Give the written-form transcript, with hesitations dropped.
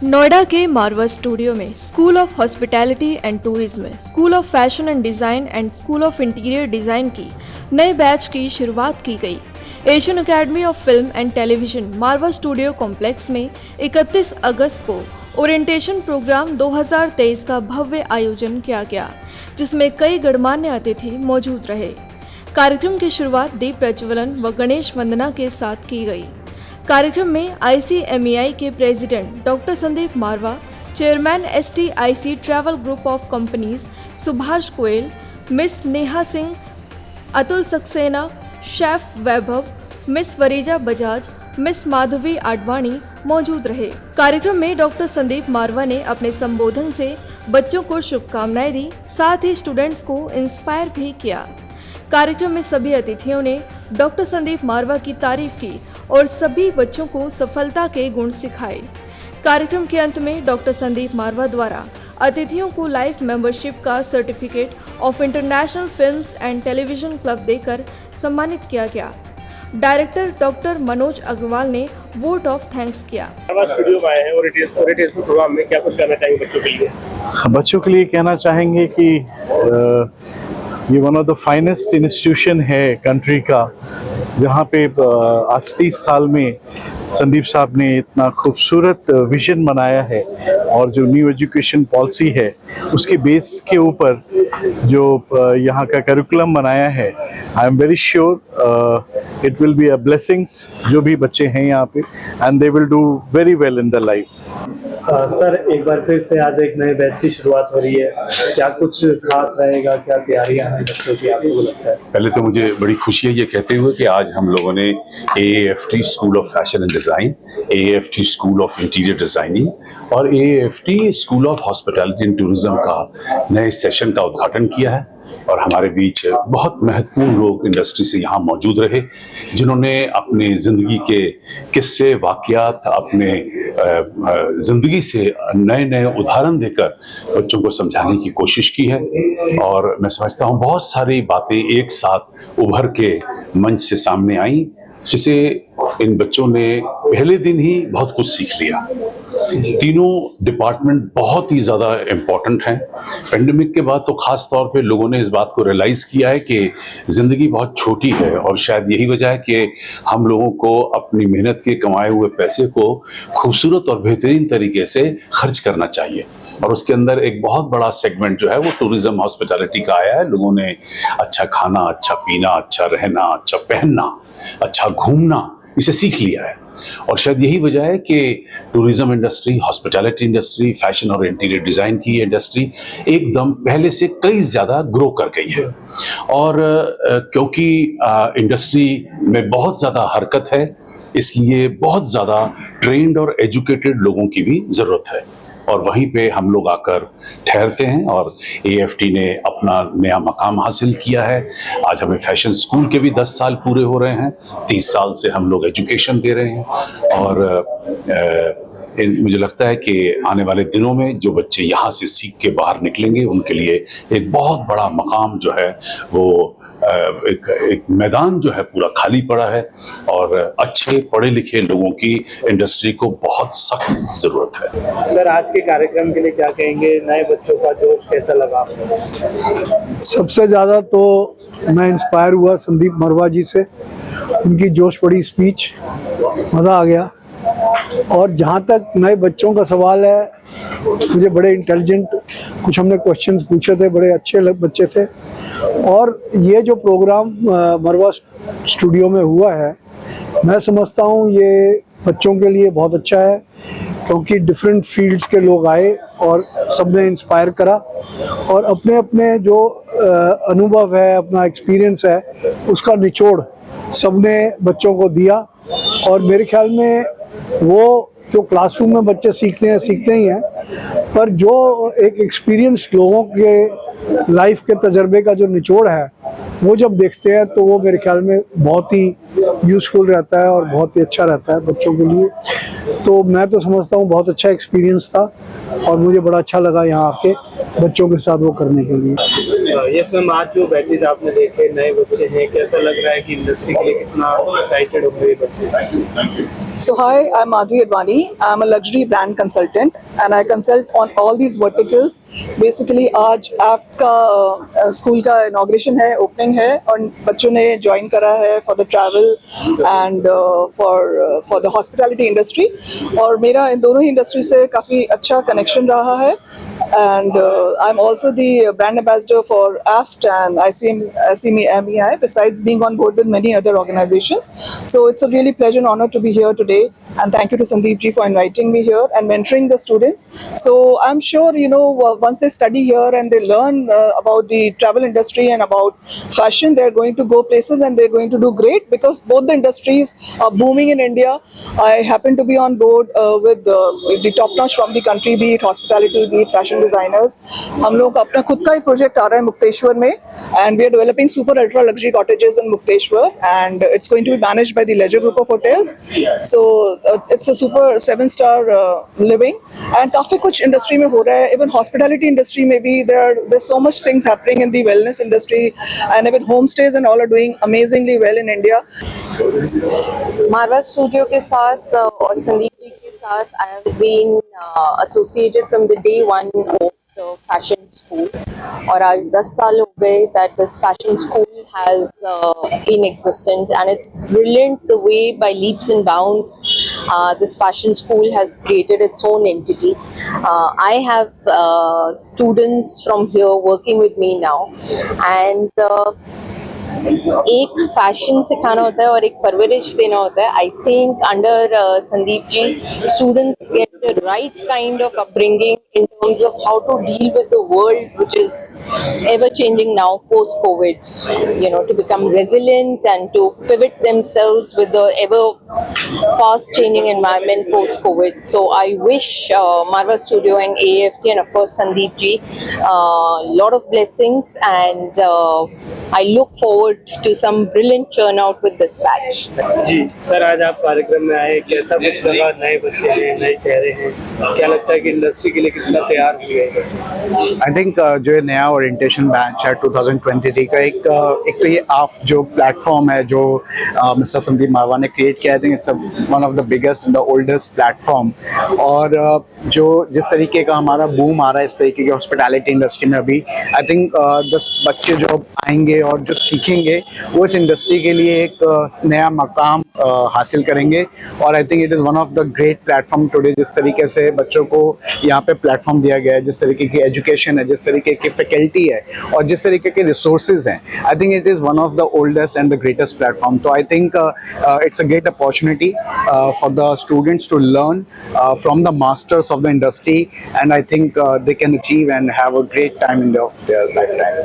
नोएडा के मारवा स्टूडियो में school of hospitality and tourism में school of fashion and design and school of interior design की नए batch की शुरुआत की गई। Asian academy of film and television Marwah studio complex में 31 अगस्त को ओरिएंटेशन प्रोग्राम 2023 का भव्य आयोजन किया गया, जिसमें कई गणमान्य अतिथि मौजूद रहे। कार्यक्रम की शुरुआत दीप प्रज्वलन व गणेश वंदना के साथ की गई। कार्यक्रम में ICMEI के president doctor Sandeep Marwah, chairman STIC travel group of companies Subhash Goel, miss Neha Singh, Atul Saxena, chef Vaibhav, miss Vareeja Bajaj, miss Madhavi Advani मौजूद रहे। कार्यक्रम में डॉक्टर संदीप मारवा ने अपने संबोधन से बच्चों को शुभकामनाएं दी, साथ ही स्टूडेंट्स को इंस्पायर भी किया। कार्यक्रम में सभी अतिथियों ने डॉक्टर संदीप मारवा की तारीफ की और सभी बच्चों को सफलता के गुण सिखाए। कार्यक्रम के अंत में डॉक्टर संदीप मारवा द्वारा अतिथियों को लाइफ मेंबरशिप का certificate of international films and television club देकर सम्मानित किया गया। डायरेक्टर डॉक्टर मनोज अग्रवाल ने वोट ऑफ थैंक्स किया। स्टूडियो में आए हैं ओरिएंटेशन प्रोग्राम में क्या कुछ कहना चाहेंगे बच्चों के लिए? बच्चों के लिए कहना चाहेंगे कि ये one of the finest institution है कंट्री का, जहाँ पे आज 30 साल में संदीप साहब ने इतना खूबसूरत विजन बनाया है और जो न्यू एजुकेशन पॉलिसी है उसके बेस के ऊपर जो यहाँ का करिकुलम बनाया है, I am very sure it will be a blessings जो भी बच्चे हैं यहाँ पे, and they will do very well in the life. Sir, एक बार फिर से आज एक नए बैच की शुरुआत हो रही है, क्या कुछ खास रहेगा, क्या तैयारियां हैं बच्चों की, आपको लगता है? पहले तो मुझे बड़ी खुशी है ये कहते हुए कि आज हम लोगों ने AAFT school of fashion and design, AAFT school of interior designing और AAFT school of hospitality and tourism का नए सेशन का उद्घाटन किया है। और हमारे बीच बहुत महत्वपूर्ण लोग इंडस्ट्री से यहाँ मौजूद रहे, जिन्होंने अपने ज़िंदगी के किस्से वाक़यात अपने ज़िंदगी से नए नए उदाहरण देकर बच्चों को समझाने की कोशिश की है। और मैं समझता हूँ बहुत सारी बातें एक साथ उभर के मंच से सामने आई, जिसे इन बच्चों ने पहले दिन ही बहुत कुछ सीख लिया। तीनों डिपार्टमेंट बहुत ही ज़्यादा इम्पोर्टेंट हैं। पेंडेमिक के बाद तो ख़ास तौर पे लोगों ने इस बात को रियलाइज़ किया है कि ज़िंदगी बहुत छोटी है और शायद यही वजह है कि हम लोगों को अपनी मेहनत के कमाए हुए पैसे को खूबसूरत और बेहतरीन तरीके से खर्च करना चाहिए। और उसके अंदर एक बहुत बड़ा सेगमेंट जो है वो टूरिज़्म हॉस्पिटैलिटी का आया है। लोगों ने अच्छा खाना, अच्छा पीना, अच्छा रहना, अच्छा पहनना, अच्छा घूमना, इसे सीख लिया है। और शायद यही वजह है कि tourism industry, hospitality industry, fashion और इंटीरियर डिज़ाइन की इंडस्ट्री एकदम पहले से कई ज़्यादा ग्रो कर गई है। और क्योंकि इंडस्ट्री में बहुत ज़्यादा हरकत है, इसलिए बहुत ज़्यादा ट्रेंड और एजुकेटेड लोगों की भी ज़रूरत है। और वहीं पे हम लोग आकर ठहरते हैं और AFT ने अपना नया मकाम हासिल किया है। आज हमें फैशन स्कूल के भी 10 साल पूरे हो रहे हैं। 30 साल से हम लोग एजुकेशन दे रहे हैं और मुझे लगता है कि आने वाले दिनों में जो बच्चे यहाँ से सीख के बाहर निकलेंगे उनके लिए एक बहुत बड़ा मकाम जो है वो एक मैदान जो है पूरा खाली पड़ा है और अच्छे पढ़े लिखे लोगों की इंडस्ट्री को बहुत सख्त ज़रूरत है। सर, आज के कार्यक्रम के लिए क्या कहेंगे? नए बच्चों का जोश कैसा लगा आपको? सबसे ज़्यादा तो मैं इंस्पायर हुआ संदीप मारवा जी से, उनकी जोश बड़ी स्पीच, मज़ा आ गया। और जहाँ तक नए बच्चों का सवाल है, मुझे बड़े इंटेलिजेंट कुछ हमने क्वेश्चंस पूछे थे, बड़े अच्छे बच्चे थे। और ये जो प्रोग्राम मारवा स्टूडियो में हुआ है, मैं समझता हूँ ये बच्चों के लिए बहुत अच्छा है, क्योंकि डिफरेंट फील्ड्स के लोग आए और सबने इंस्पायर करा और अपने अपने जो अनुभव है, अपना एक्सपीरियंस है, उसका निचोड़ सबने बच्चों को दिया। और मेरे ख्याल में वो जो क्लासरूम में बच्चे सीखते ही हैं, पर जो एक एक्सपीरियंस लोगों के लाइफ के तजर्बे का जो निचोड़ है, वो जब देखते हैं तो वो मेरे ख्याल में बहुत ही यूज़फुल रहता है और बहुत ही अच्छा रहता है बच्चों के लिए। तो मैं तो समझता हूँ बहुत अच्छा एक्सपीरियंस था और मुझे बड़ा अच्छा लगा यहाँ आके बच्चों के साथ वो करने के लिए। यस मैम, आज जो बैचेज आपने देखे, नए बच्चे हैं, कैसा लग रहा है कि इंडस्ट्री के लिए कितना एक्साइटेड हो गए बच्चे? So hi, I'm Madhuri Advani. I'm a luxury brand consultant and I consult on all these verticals. Basically आज आपका स्कूल का इनॉग्रेशन है, ओपनिंग है और बच्चों ने ज्वाइन करा है for the travel and for the hospitality industry और मेरा इन दोनों ही इंडस्ट्री से काफ़ी अच्छा कनेक्शन रहा है and I'm also the brand ambassador for AFT and ICMEI besides being on board with many other organizations. So it's a really pleasure and honor to be here today and thank you to Sandeep ji for inviting me here and mentoring the students. So I'm sure once they study here and they learn about the travel industry and about fashion, they're going to go places and they're going to do great because both the industries are booming in India. I happen to be on board with the top notch from the country, be it hospitality, be it fashion designers. हम लोग का अपना खुद का एक project आ रहा है मुक्तेश्वर में and we are developing super ultra luxury cottages in Mukteshwar and it's going to be managed by the Ledger Group of Hotels. So it's a super 7-star living and काफी कुछ इंडस्ट्री में हो रहा है. Even hospitality industry में भी there's so much things happening in the wellness industry and even homestays and all are doing amazingly well in India. Marwah studio के साथ और संदीप जी के साथ I have been associated from the day one of the fashion school और आज 10 साल हो गए that this fashion school has been existent and it's brilliant the way by leaps and bounds this fashion school has created its own entity. I have students from here working with me now and एक fashion सिखाना होता है और एक परवरिश देना होता है. I think under Sandeep ji students get the right kind of upbringing in terms of how to deal with the world which is ever changing now post COVID, to become resilient and to pivot themselves with the ever fast changing environment post COVID. So I wish Marva Studio and AFT and of course Sandeep ji lot of blessings and I look forward to some brilliant turnout with this batch. जी sir, आज आप कार्यक्रम में आए, कैसा कुछ लगा? नए बच्चे हैं, नए चेहरे हैं, क्या लगता है कि इंडस्ट्री के लिए कितना तैयार हुए हैं? आई थिंक जो ये नया ओरिएंटेशन बैच है 2023 का एक तो ये आप जो प्लेटफॉर्म है जो मिस्टर संदीप मारवा ने क्रिएट किया, आई think it's one of the biggest and the oldest platform और जो जिस तरीके का हमारा बूम आ रहा है इस तरीके की हॉस्पिटैलिटी इंडस्ट्री में अभी, आई थिंक 10 बच्चे जो आएंगे और जो सीखेंगे वो इस इंडस्ट्री के लिए एक नया मकाम हासिल करेंगे और आई think it is one of the great platform today. जिस तरीके से बच्चों को यहाँ पे प्लेटफॉर्म दिया गया है, जिस तरीके की एजुकेशन है, जिस तरीके की फैकल्टी है और जिस तरीके के रिसोर्सेज हैं, I think it is one of the oldest and the greatest platform. तो I think it's a great opportunity for the students to learn from the masters of the industry and I think they can achieve and have a great time in their lifetime.